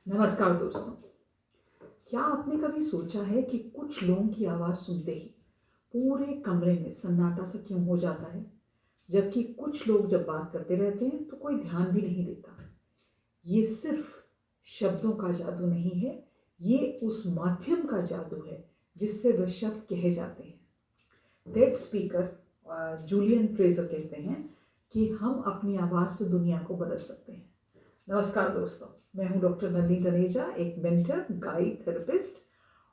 नमस्कार दोस्तों। क्या आपने कभी सोचा है कि कुछ लोगों की आवाज़ सुनते ही पूरे कमरे में सन्नाटा सा क्यों हो जाता है, जबकि कुछ लोग जब बात करते रहते हैं तो कोई ध्यान भी नहीं देता। ये सिर्फ शब्दों का जादू नहीं है, ये उस माध्यम का जादू है जिससे वे शब्द कहे जाते हैं। टेड स्पीकर जूलियन फ्रेजर कहते हैं कि हम अपनी आवाज़ से दुनिया को बदल सकते हैं। नमस्कार दोस्तों, मैं हूं डॉक्टर नलिनी तनेजा, एक मेंटर, गाइड, थेरेपिस्ट,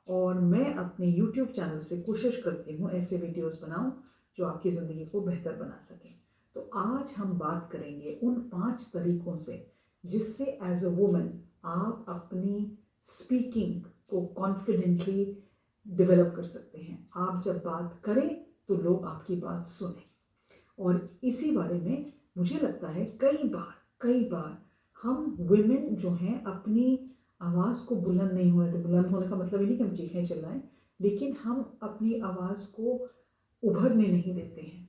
और मैं अपने YouTube चैनल से कोशिश करती हूं ऐसे वीडियोस बनाऊं जो आपकी ज़िंदगी को बेहतर बना सकें। तो आज हम बात करेंगे उन 5 तरीकों से जिससे एज अ वुमन आप अपनी स्पीकिंग को कॉन्फिडेंटली डेवलप कर सकते हैं। आप जब बात करें तो लोग आपकी बात सुने। और इसी बारे में मुझे लगता है कई बार हम वुमेन जो हैं अपनी आवाज़ को बुलंद नहीं होने देते। बुलंद होने का मतलब ये नहीं कि हम चीखें चिल्लाएं, लेकिन हम अपनी आवाज़ को उभरने नहीं देते हैं।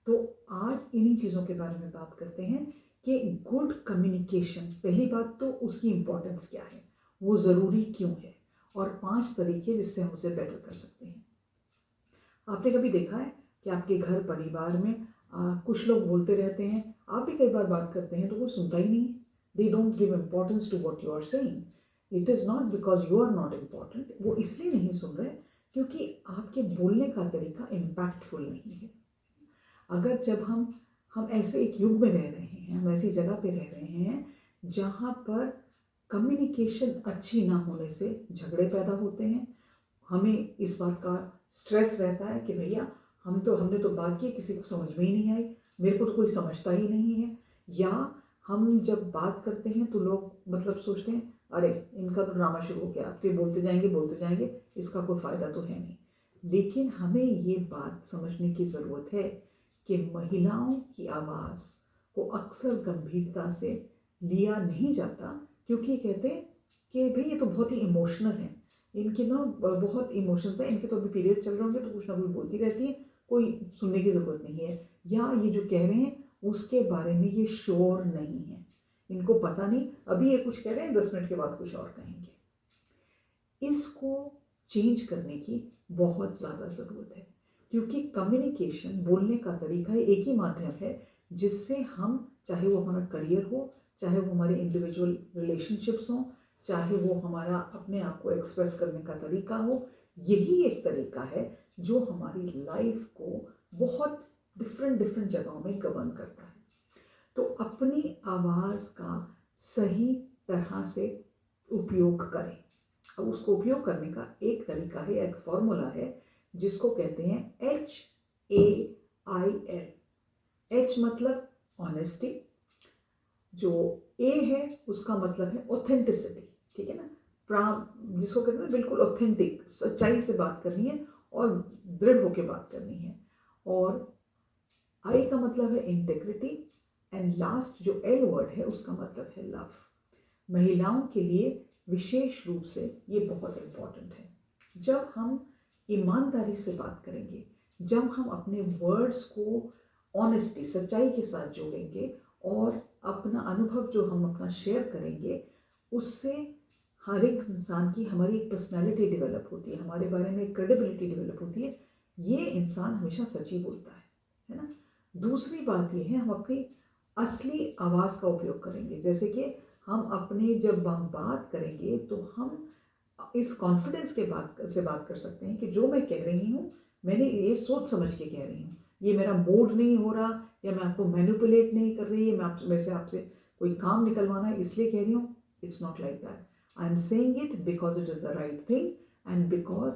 तो आज इन्हीं चीज़ों के बारे में बात करते हैं कि गुड कम्युनिकेशन, पहली बात तो उसकी इम्पोर्टेंस क्या है, वो ज़रूरी क्यों है, और 5 तरीके जिससे हम उसे बेटर कर सकते हैं। आपने कभी देखा है कि आपके घर परिवार में कुछ लोग बोलते रहते हैं, आप भी कई बार बात करते हैं तो कोई सुनता ही नहीं है। They don't give importance to what you are saying. It is not because you are not important, वो इसलिए नहीं सुन रहे क्योंकि आपके बोलने का तरीका इम्पैक्टफुल नहीं है। अगर जब हम ऐसे एक युग में रह रहे हैं, हम ऐसी जगह पे रह रहे हैं जहाँ पर कम्युनिकेशन अच्छी ना होने से झगड़े पैदा होते हैं। हमें इस बात का स्ट्रेस रहता है कि भैया हमने तो बात की, किसी को समझ में ही नहीं आई, मेरे को तो कोई समझता ही नहीं है। या हम जब बात करते हैं तो लोग मतलब सोचते हैं, अरे इनका तो ड्रामा शुरू हो गया, अब तो बोलते जाएंगे, इसका कोई फ़ायदा तो है नहीं। लेकिन हमें ये बात समझने की ज़रूरत है कि महिलाओं की आवाज़ को अक्सर गंभीरता से लिया नहीं जाता, क्योंकि कहते हैं कि भाई ये तो बहुत ही इमोशनल है, इनके ना बहुत इमोशंस हैं, इनके तो अभी पीरियड चल रहे होंगे तो कुछ ना कुछ बोलती रहती है, कोई सुनने की ज़रूरत नहीं है, या ये जो कह रहे हैं उसके बारे में ये श्योर नहीं है, इनको पता नहीं, अभी ये कुछ कह रहे हैं 10 मिनट के बाद कुछ और कहेंगे। इसको चेंज करने की बहुत ज़्यादा ज़रूरत है, क्योंकि कम्युनिकेशन, बोलने का तरीका एक ही माध्यम है जिससे हम, चाहे वो हमारा करियर हो, चाहे वो हमारे इंडिविजुअल रिलेशनशिप्स हों, चाहे वो हमारा अपने आप को एक्सप्रेस करने का तरीका हो, यही एक तरीका है जो हमारी लाइफ को बहुत डिफरेंट जगहों में गवर्न करता है। तो अपनी आवाज़ का सही तरह से उपयोग करें। अब उसको उपयोग करने का एक तरीका है, एक फॉर्मूला है जिसको कहते हैं HAIL। H मतलब ऑनेस्टी, जो A है उसका मतलब है ऑथेंटिसिटी, ठीक है ना, जिसको कहते हैं बिल्कुल ऑथेंटिक, सच्चाई से बात करनी है और दृढ़ होकर बात करनी है। और I का मतलब है इंटेग्रिटी, एंड लास्ट जो L वर्ड है उसका मतलब है लव। महिलाओं के लिए विशेष रूप से ये बहुत इम्पॉर्टेंट है। जब हम ईमानदारी से बात करेंगे, जब हम अपने वर्ड्स को ऑनेस्टी, सच्चाई के साथ जोड़ेंगे और अपना अनुभव जो हम अपना शेयर करेंगे, उससे हर एक इंसान की, हमारी एक पर्सनैलिटी डेवलप होती है, हमारे बारे में एक क्रेडिबिलिटी डेवलप होती है। ये इंसान हमेशा सच ही बोलता है ना। दूसरी बात ये है, हम अपनी असली आवाज़ का उपयोग करेंगे। जैसे कि हम अपने जब हम बात करेंगे तो हम इस कॉन्फिडेंस के बात कर सकते हैं कि जो मैं कह रही हूँ, मैंने ये सोच समझ के कह रही हूँ, ये मेरा मूड नहीं हो रहा, या मैं आपको मैनिपुलेट नहीं कर रही है, मैं से आपसे कोई काम निकलवाना है इसलिए कह रही हूँ। It's not like that. I am saying it because it is the right thing, and because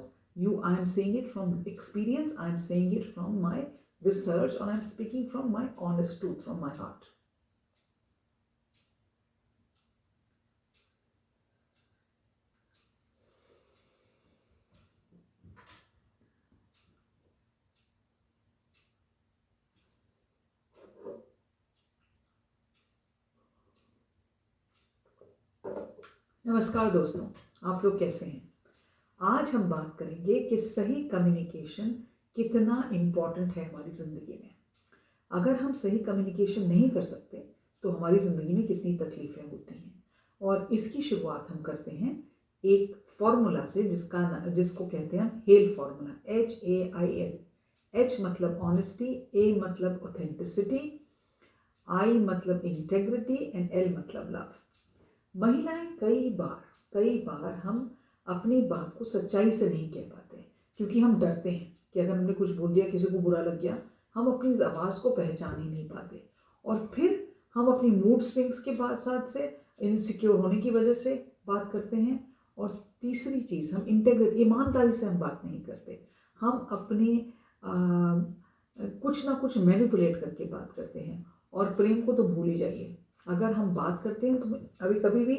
I am saying it from experience, I am saying it from my research, and I'm speaking from my honest truth, from my heart. नमस्कार दोस्तों, आप लोग कैसे हैं? आज हम बात करेंगे कि सही कम्युनिकेशन कितना इम्पॉर्टेंट है हमारी ज़िंदगी में। अगर हम सही कम्युनिकेशन नहीं कर सकते तो हमारी ज़िंदगी में कितनी तकलीफ़ें होती हैं। और इसकी शुरुआत हम करते हैं एक फॉर्मूला से जिसको कहते हैं हम हेल फॉर्मूला, HAIL। H मतलब ऑनेस्टी, A मतलब ऑथेंटिसिटी, I मतलब इंटेग्रिटी एंड L मतलब लव। महिलाएं कई बार हम अपनी बात को सच्चाई से नहीं कह पाते क्योंकि हम डरते हैं कि अगर हमने कुछ बोल दिया, किसी को बुरा लग गया, हम अपनी आवाज़ को पहचान ही नहीं पाते। और फिर हम अपनी मूड स्विंग्स के साथ से इनसिक्योर होने की वजह से बात करते हैं। और तीसरी चीज़, हम इंटेग्रिटी, ईमानदारी से हम बात नहीं करते। हम अपने कुछ ना कुछ मैनिपुलेट करके बात करते हैं। और प्रेम को तो भूल ही जाइए, अगर हम बात करते हैं तो कभी भी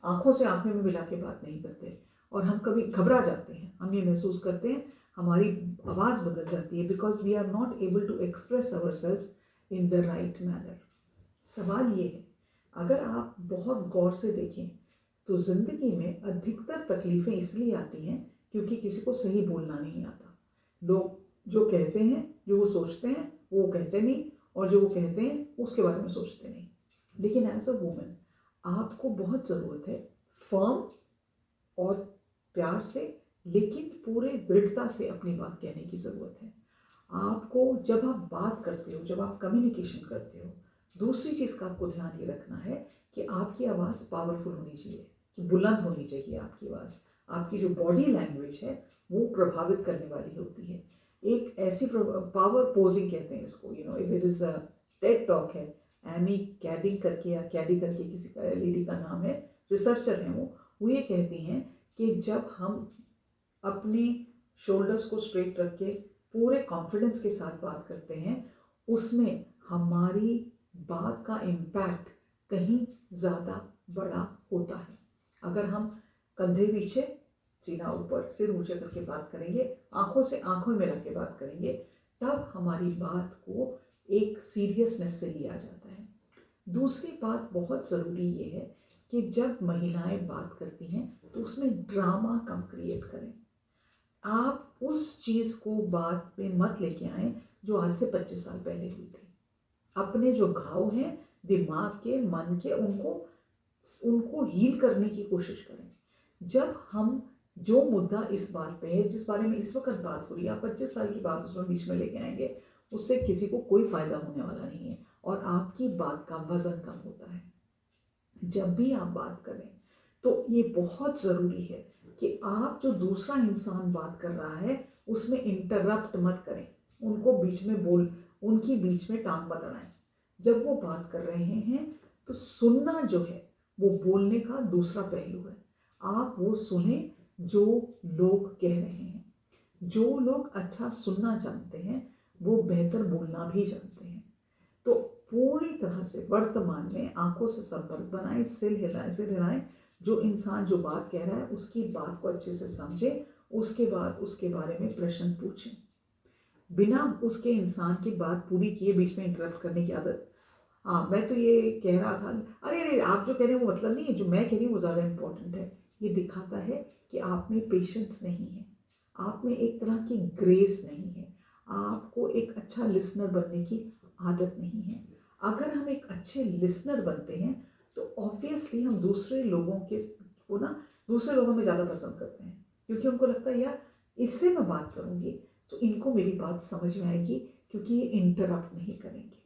आंखों से आंखें में मिला के बात नहीं करते। और हम कभी घबरा जाते हैं, हम ये महसूस करते हैं हमारी आवाज़ बदल जाती है, because we are not able to express ourselves in the right manner. सवाल ये है, अगर आप बहुत गौर से देखें तो ज़िंदगी में अधिकतर तकलीफ़ें इसलिए आती हैं क्योंकि किसी को सही बोलना नहीं आता। लोग जो कहते हैं, जो वो सोचते हैं, वो कहते नहीं, और जो वो कहते हैं उसके बारे में सोचते नहीं। लेकिन एज अ वुमन आपको बहुत ज़रूरत है फर्म और प्यार से, लेकिन पूरे दृढ़ता से अपनी बात कहने की ज़रूरत है। आपको जब आप बात करते हो, जब आप कम्युनिकेशन करते हो, दूसरी चीज़ का आपको ध्यान ये रखना है कि आपकी आवाज़ पावरफुल होनी चाहिए, कि बुलंद होनी चाहिए आपकी आवाज़। आपकी जो बॉडी लैंग्वेज है वो प्रभावित करने वाली होती है। एक ऐसी पावर पोजिंग कहते हैं इसको, it is a TED talk है, एमी कैडिंग करके या कैडी करके किसी का लेडी का नाम है, रिसर्चर हैं वो ये कहती हैं कि जब हम अपने शोल्डर्स को स्ट्रेट रख के पूरे कॉन्फिडेंस के साथ बात करते हैं, उसमें हमारी बात का इम्पैक्ट कहीं ज़्यादा बड़ा होता है। अगर हम कंधे पीछे, सीना ऊपर, सिर ऊंचे करके बात करेंगे, आंखों से आंखों में मिला के बात करेंगे, तब हमारी बात को एक सीरियसनेस से लिया जाता है। दूसरी बात बहुत ज़रूरी ये है कि जब महिलाएं बात करती हैं तो उसमें ड्रामा कम क्रिएट करें। आप उस चीज़ को बात में मत लेके आएँ जो आज से 25 साल पहले हुई थी। अपने जो घाव हैं दिमाग के, मन के, उनको हील करने की कोशिश करें। जब हम जो मुद्दा इस बात पे है, जिस बारे में इस वक्त बात हो रही है, आप 25 साल की बात उसमें बीच में लेके आएंगे, उससे किसी को कोई फ़ायदा होने वाला नहीं है और आपकी बात का वज़न कम होता है। जब भी आप बात करें तो ये बहुत ज़रूरी है कि आप जो दूसरा इंसान बात कर रहा है उसमें इंटरप्ट मत करें, उनको बीच में उनकी बीच में टांग मत अड़ाएं। जब वो बात कर रहे हैं तो सुनना जो है वो बोलने का दूसरा पहलू है। आप वो सुने जो लोग कह रहे हैं। जो लोग अच्छा सुनना जानते हैं वो बेहतर बोलना भी जानते हैं। तो पूरी तरह से वर्तमान में आंखों से संपर्क बनाएं, सिर हिलाएं, जो इंसान जो बात कह रहा है उसकी बात को अच्छे से समझें, उसके बाद उसके बारे में प्रश्न पूछें, बिना उसके इंसान की बात पूरी किए बीच में इंटरप्ट करने की आदत। हाँ, मैं तो ये कह रहा था, अरे आप जो कह रहे हैं वो मतलब नहीं है, जो मैं कह रही हूँ वो ज़्यादा इम्पोर्टेंट है। ये दिखाता है कि आप में पेशेंस नहीं है, आप में एक तरह की ग्रेस नहीं है, आपको एक अच्छा लिसनर बनने की आदत नहीं है। अगर हम एक अच्छे लिसनर बनते हैं तो ऑब्वियसली हम दूसरे लोगों में ज़्यादा पसंद करते हैं, क्योंकि उनको लगता है यार इससे मैं बात करूँगी तो इनको मेरी बात समझ में आएगी, क्योंकि ये इंटरप्ट नहीं करेंगे।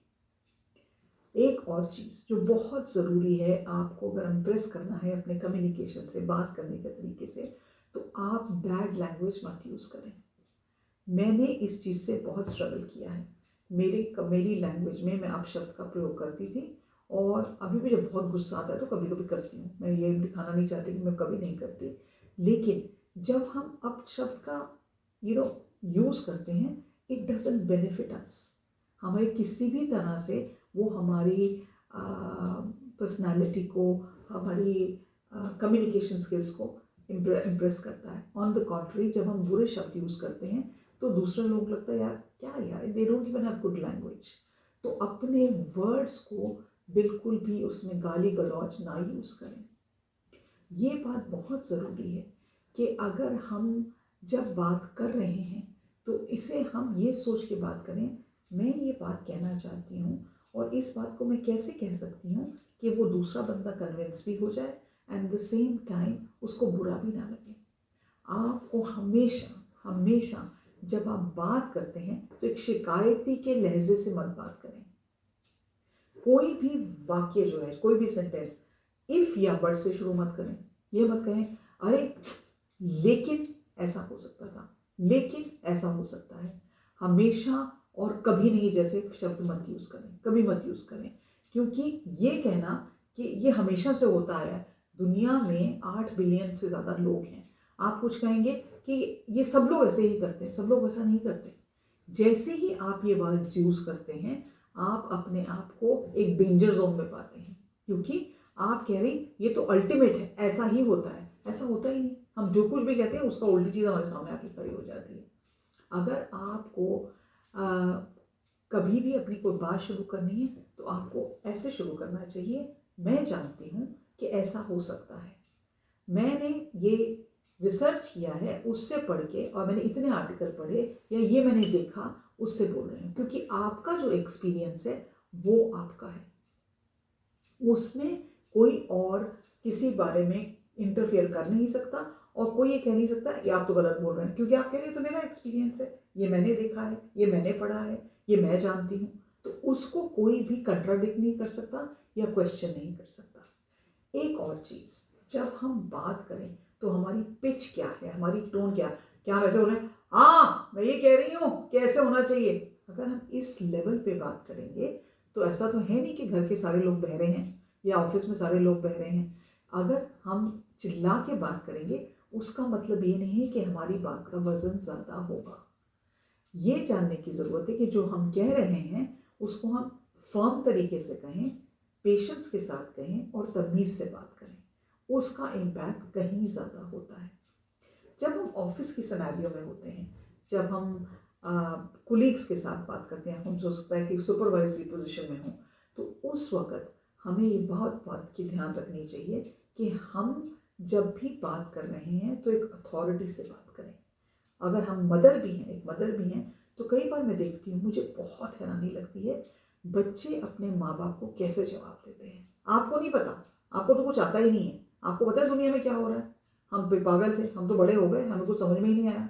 एक और चीज़ जो बहुत ज़रूरी है, आपको अगर इम्प्रेस करना है अपने कम्युनिकेशन से, बात करने के तरीके से, तो आप बैड लैंग्वेज मत यूज़ करें। मैंने इस चीज़ से बहुत स्ट्रगल किया है। मेरी लैंग्वेज में मैं अपशब्द का प्रयोग करती थी, और अभी भी जब बहुत गुस्सा आता है तो कभी कभी करती हूँ। मैं ये दिखाना नहीं चाहती कि मैं कभी नहीं करती, लेकिन जब हम अपशब्द का यूज़ करते हैं, इट डजंट बेनिफिट अस। हमारे किसी भी तरह से वो हमारी पर्सनालिटी को, हमारी कम्युनिकेशन स्किल्स को इम्प्रेस करता है। ऑन द कॉन्ट्री, जब हम बुरे शब्द यूज़ करते हैं तो दूसरे लोग लगता है यार क्या यार, they don't even have good language. तो अपने वर्ड्स को बिल्कुल भी उसमें गाली गलौज ना यूज़ करें। ये बात बहुत ज़रूरी है कि अगर हम जब बात कर रहे हैं तो इसे हम ये सोच के बात करें, मैं ये बात कहना चाहती हूँ और इस बात को मैं कैसे कह सकती हूँ कि वो दूसरा बंदा कन्विंस भी हो जाए एंड द सेम टाइम उसको बुरा भी ना लगे। आपको हमेशा हमेशा जब आप बात करते हैं तो एक शिकायती के लहजे से मत बात करें। कोई भी वाक्य जो है, कोई भी सेंटेंस इफ या बट से शुरू मत करें। ये मत कहें अरे लेकिन ऐसा हो सकता था, लेकिन ऐसा हो सकता है। हमेशा और कभी नहीं जैसे शब्द मत यूज करें, कभी मत यूज करें, क्योंकि ये कहना कि ये हमेशा से होता है। दुनिया में 8 बिलियन से ज़्यादा लोग हैं। आप कुछ कहेंगे कि ये सब लोग ऐसे ही करते हैं, सब लोग ऐसा नहीं करते। जैसे ही आप ये वर्ड्स यूज करते हैं आप अपने आप को एक डेंजर जोन में पाते हैं, क्योंकि आप कह रहे हैं ये तो अल्टीमेट है, ऐसा ही होता है। ऐसा होता ही नहीं। हम जो कुछ भी कहते हैं उसका उल्टी चीज़ हमारे सामने आके खड़ी हो जाती है। अगर आपको कभी भी अपनी कोई बात शुरू करनी है तो आपको ऐसे शुरू करना चाहिए, मैं जानती हूँ कि ऐसा हो सकता है, मैंने ये रिसर्च किया है उससे पढ़ के, और मैंने इतने आर्टिकल पढ़े, या ये मैंने देखा उससे बोल रहे हैं। क्योंकि आपका जो एक्सपीरियंस है वो आपका है, उसमें कोई और किसी बारे में इंटरफेयर कर नहीं सकता, और कोई ये कह नहीं सकता ये आप तो गलत बोल रहे हैं, क्योंकि आप कह रहे हैं तो मेरा एक्सपीरियंस है, ये मैंने देखा है, ये मैंने पढ़ा है, ये मैं जानती हूँ। तो उसको कोई भी कंट्राडिक्ट नहीं कर सकता या क्वेश्चन नहीं कर सकता। एक और चीज़, जब हम बात करें तो हमारी पिच क्या है, हमारी टोन क्या है। क्या हम ऐसे बोल रहे हैं हाँ मैं ये कह रही हूँ कि ऐसे होना चाहिए। अगर हम इस लेवल पे बात करेंगे तो ऐसा तो है नहीं कि घर के सारे लोग बह रहे हैं या ऑफिस में सारे लोग बह रहे हैं। अगर हम चिल्ला के बात करेंगे उसका मतलब ये नहीं है कि हमारी बात का वजन ज़्यादा होगा। ये जानने की ज़रूरत है कि जो हम कह रहे हैं उसको हम फर्म तरीके से कहें, पेशेंस के साथ कहें और तमीज़ से बात करें, उसका इम्पैक्ट कहीं ज़्यादा होता है। जब हम ऑफिस की सिनेरियो में होते हैं, जब हम कुलीग्स के साथ बात करते हैं, हम हो सकता है कि सुपरवाइजरी पोजीशन में हों, तो उस वक्त हमें ये बहुत बात की ध्यान रखनी चाहिए कि हम जब भी बात कर रहे हैं तो एक अथॉरिटी से बात करें। अगर हम मदर भी हैं, एक मदर भी हैं, तो कई बार मैं देखती हूँ, मुझे बहुत हैरानी लगती है, बच्चे अपने माँ बाप को कैसे जवाब देते हैं। आपको नहीं पता, आपको तो कुछ आता ही नहीं है, आपको पता है दुनिया में क्या हो रहा है, हम पे पागल थे, हम तो बड़े हो गए, हमें कुछ समझ में ही नहीं आया।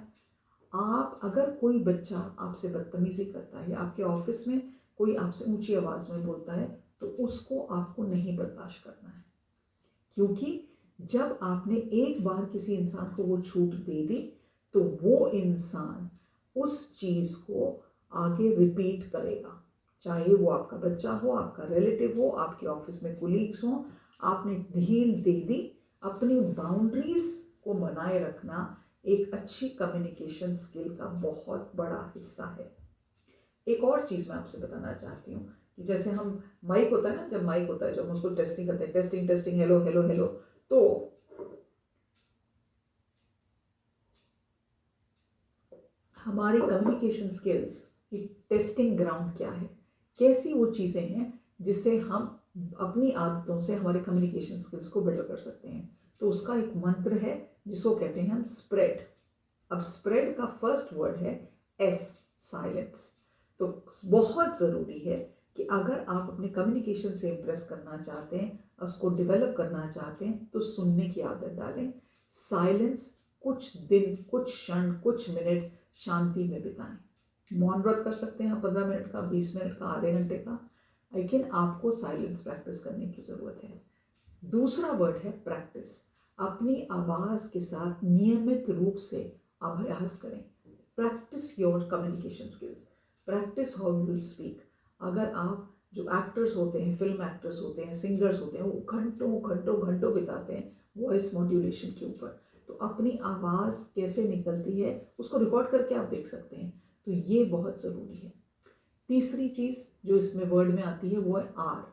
आप अगर कोई बच्चा आपसे बदतमीजी करता है, आपके ऑफिस में कोई आपसे ऊंची आवाज़ में बोलता है, तो उसको आपको नहीं बर्दाश्त करना है, क्योंकि जब आपने एक बार किसी इंसान को वो छूट दे दी तो वो इंसान उस चीज़ को आगे रिपीट करेगा, चाहे वो आपका बच्चा हो, आपका रिलेटिव हो, आपके ऑफिस में कुलीग्स हों। आपने ढील दे दी। अपनी बाउंड्रीज को बनाए रखना एक अच्छी कम्युनिकेशन स्किल का बहुत बड़ा हिस्सा है। एक और चीज़ मैं आपसे बताना चाहती हूँ कि जैसे हम माइक होता है ना, जब माइक होता है, जब हम उसको टेस्टिंग करते हैं, testing testing, hello hello hello, तो हमारी कम्युनिकेशन स्किल्स की टेस्टिंग ग्राउंड क्या है, कैसी वो चीज़ें हैं जिससे हम अपनी आदतों से हमारे कम्युनिकेशन स्किल्स को बेटर कर सकते हैं। तो उसका एक मंत्र है जिसको कहते हैं हम स्प्रेड। अब स्प्रेड का फर्स्ट वर्ड है एस, साइलेंस। तो बहुत ज़रूरी है कि अगर आप अपने कम्युनिकेशन से इम्प्रेस करना चाहते हैं, उसको डेवलप करना चाहते हैं, तो सुनने की आदत डालें। साइलेंस कुछ दिन, कुछ क्षण, कुछ मिनट शांति में बिताएं। मौन व्रत कर सकते हैं 15 मिनट का, 20 मिनट का, आधे घंटे का, लेकिन आपको साइलेंस प्रैक्टिस करने की ज़रूरत है। दूसरा वर्ड है प्रैक्टिस। अपनी आवाज़ के साथ नियमित रूप से अभ्यास करें। Practice your communication skills, practice how you will speak. अगर आप जो एक्टर्स होते हैं, फिल्म एक्टर्स होते हैं, सिंगर्स होते हैं, वो घंटों घंटों घंटों बिताते हैं वॉइस मॉड्यूलेशन के ऊपर, तो अपनी आवाज़ कैसे निकलती है उसको रिकॉर्ड करके आप देख सकते हैं। तो ये बहुत ज़रूरी है। तीसरी चीज़ जो इसमें वर्ड में आती है वो है आर,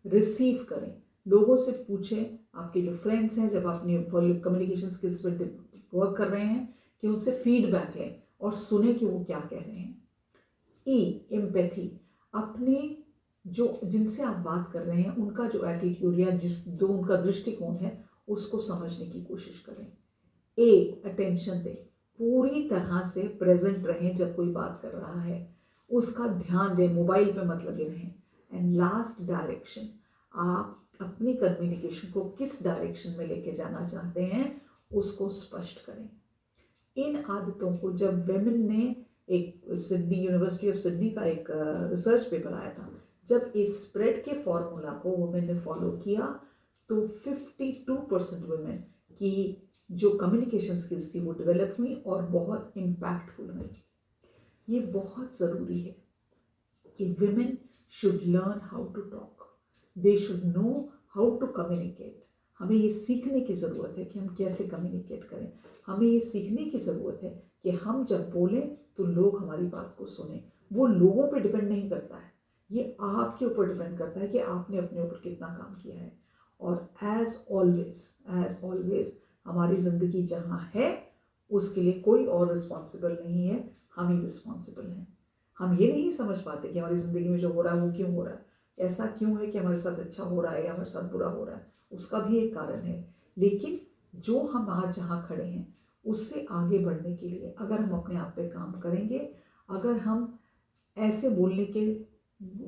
रिसीव करें। लोगों से पूछें, आपके जो फ्रेंड्स हैं, जब अपनी कम्युनिकेशन स्किल्स पर वर्क कर रहे हैं, कि उनसे फीडबैक लें और सुने कि वो क्या कह रहे हैं। ई, एम्पैथी, अपने जो जिनसे आप बात कर रहे हैं उनका जो एटीट्यूड या जो उनका दृष्टिकोण है उसको समझने की कोशिश करें। ए, अटेंशन दें, पूरी तरह से प्रेजेंट रहें जब कोई बात कर रहा है, उसका ध्यान दें, मोबाइल पे मत लगे रहें। And last, direction. आप अपनी कम्युनिकेशन को किस डायरेक्शन में लेके जाना चाहते हैं उसको स्पष्ट करें। इन आदतों को जब वेमेन ने एक सिडनी यूनिवर्सिटी ऑफ सिडनी का एक रिसर्च पेपर आया था, जब इस स्प्रेड के फॉर्मूला को वुमेन ने फॉलो किया तो 52% वुमेन की जो कम्युनिकेशन स्किल्स थी वो डेवलप हुई और बहुत इम्पैक्टफुल हुई। ये बहुत ज़रूरी है कि women should learn how to talk, they should know how to communicate। हमें ये सीखने की ज़रूरत है कि हम कैसे कम्युनिकेट करें। हमें ये सीखने की ज़रूरत है कि हम जब बोलें तो लोग हमारी बात को सुने। वो लोगों पे डिपेंड नहीं करता है, ये आपके ऊपर डिपेंड करता है कि आपने अपने ऊपर कितना काम किया है। और एज ऑलवेज हमारी ज़िंदगी जहाँ है उसके लिए कोई और रिस्पॉन्सिबल नहीं है, हम ही रिस्पॉन्सिबल हैं। हम ये नहीं समझ पाते कि हमारी ज़िंदगी में जो हो रहा है वो क्यों हो रहा है, ऐसा क्यों है कि हमारे साथ अच्छा हो रहा है या हमारे साथ बुरा हो रहा है, उसका भी एक कारण है। लेकिन जो हम आज जहाँ खड़े हैं उससे आगे बढ़ने के लिए अगर हम अपने आप पे काम करेंगे, अगर हम ऐसे बोलने के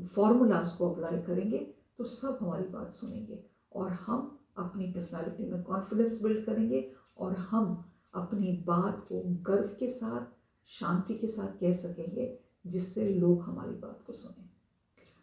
फॉर्मूलाज को अप्लाई करेंगे तो सब हमारी बात सुनेंगे और हम अपनी पर्सनालिटी में कॉन्फिडेंस बिल्ड करेंगे और हम अपनी बात को गर्व के साथ, शांति के साथ कह सकेंगे जिससे लोग हमारी बात को सुनें।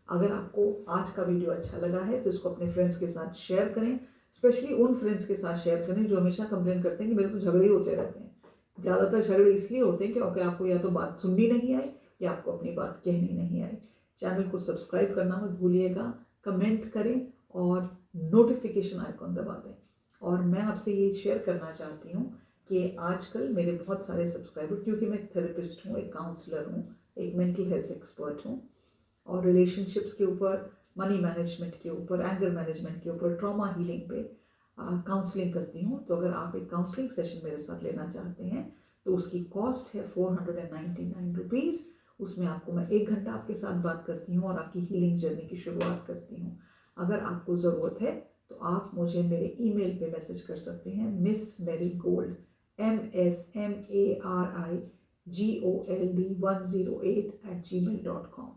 अगर आपको आज का वीडियो अच्छा लगा है तो इसको अपने फ्रेंड्स के साथ शेयर करें, स्पेशली उन फ्रेंड्स के साथ शेयर करें जो हमेशा कंप्लेन करते हैं कि मेरे को झगड़े होते रहते हैं। ज़्यादातर झगड़े इसलिए होते हैं क्योंकि आपको या तो बात सुननी नहीं आई या आपको अपनी बात कहनी नहीं आई। चैनल को सब्सक्राइब करना मत भूलिएगा, कमेंट करें और नोटिफिकेशन आइकॉन दबा दें। और मैं आपसे ये शेयर करना चाहती हूँ कि आजकल मेरे बहुत सारे सब्सक्राइबर, क्योंकि मैं एक थेरेपिस्ट हूँ, एक काउंसलर हूँ, एक मेंटल हेल्थ एक्सपर्ट हूँ और रिलेशनशिप्स के ऊपर, मनी मैनेजमेंट के ऊपर, एंगर मैनेजमेंट के ऊपर, ट्रॉमा हीलिंग पे काउंसलिंग करती हूँ। तो अगर आप एक काउंसलिंग सेशन मेरे साथ लेना चाहते हैं तो उसकी कॉस्ट है 499 रुपीज़। उसमें आपको मैं 1 घंटा आपके साथ बात करती हूँ और आपकी हीलिंग जर्नी की शुरुआत करती हूँ। अगर आपको ज़रूरत है तो आप मुझे मेरे ईमेल पे मैसेज कर सकते हैं missmarigold MSMARIGOLD108@gmail.com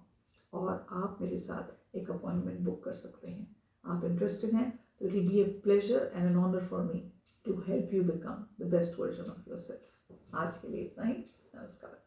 और आप मेरे साथ एक अपॉइंटमेंट बुक कर सकते हैं। आप इंटरेस्टेड हैं तो it will be a pleasure and an honour for me to help you become the best version of yourself. आज के लिए इतना ही। नमस्कार।